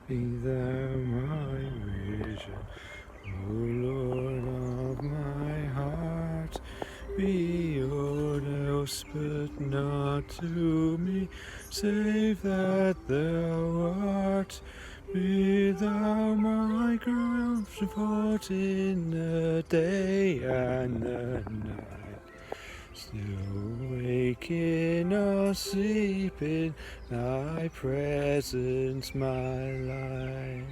Be thou my vision, O Lord of my heart. Be all else but not to me, save that thou art. Be thou my comfort in the day and the night. Still waking or sleeping, thy presence my life.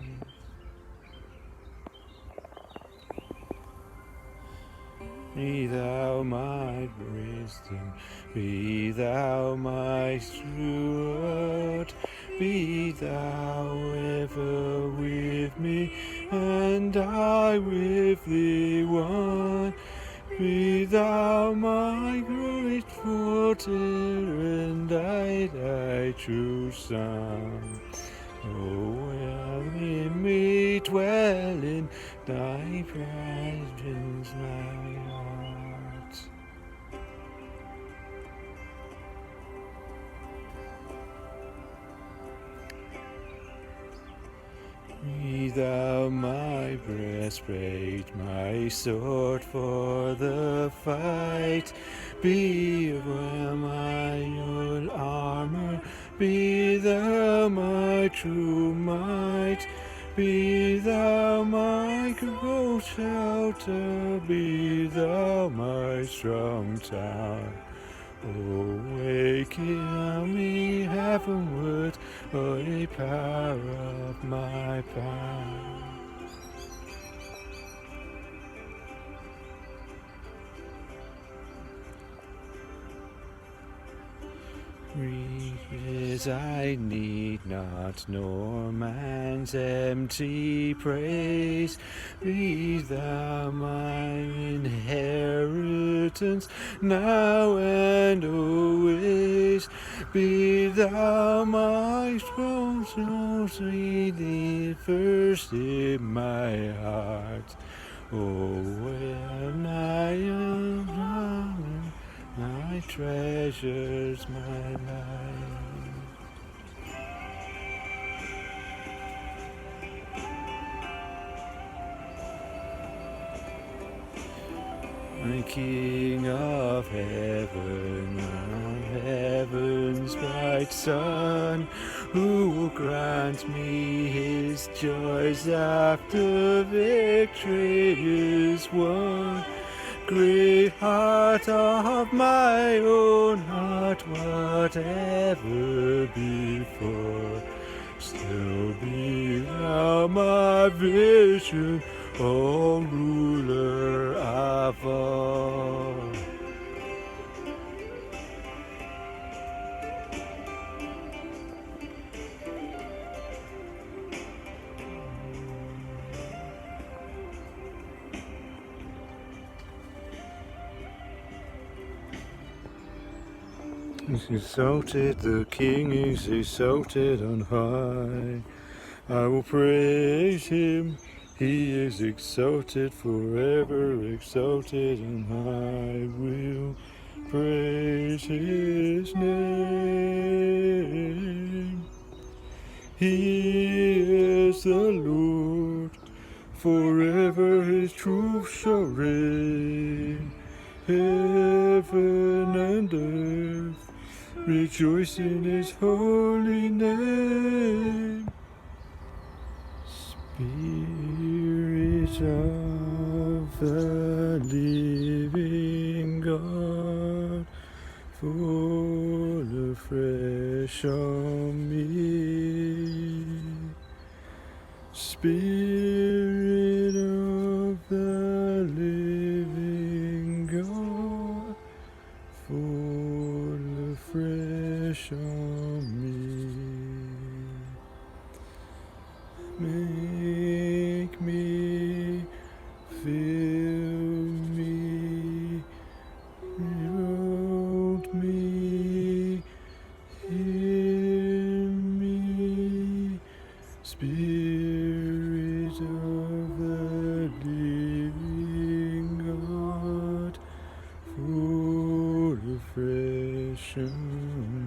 Be thou my wisdom, be thou my steward, be thou ever with me, and I with thee one. Be thou my great forter, and I thy true son. Oh, in me dwell in thy presence, my heart. Be thou my breastplate, my sword for the fight. Be thou my own armor, be thou my true might. Be thou my cold shelter, be thou my strong tower. Awaken me heavenward, O ye power of my power. Riches I need not, nor man's empty praise. Be thou my inheritance, now and always. Be thou my strong soul, thee first in my heart. Oh, when I am my treasures, my life. My King of heaven, heaven's bright sun, who will grant me his joys after victory is won. Great heart of my own heart, whatever before, still be thou my vision, O ruler of all. He's exalted, the King is exalted on high. I will praise him, he is exalted, forever exalted, and I will praise his name. He is the Lord, forever his truth shall reign. Heaven and earth rejoice in his holy name. Spirit of the living God, fall afresh on me. Spirit of the living God, fall afresh on me. Make me, fill me, mold me, heal me, Spirit of the living God, fall afresh on me.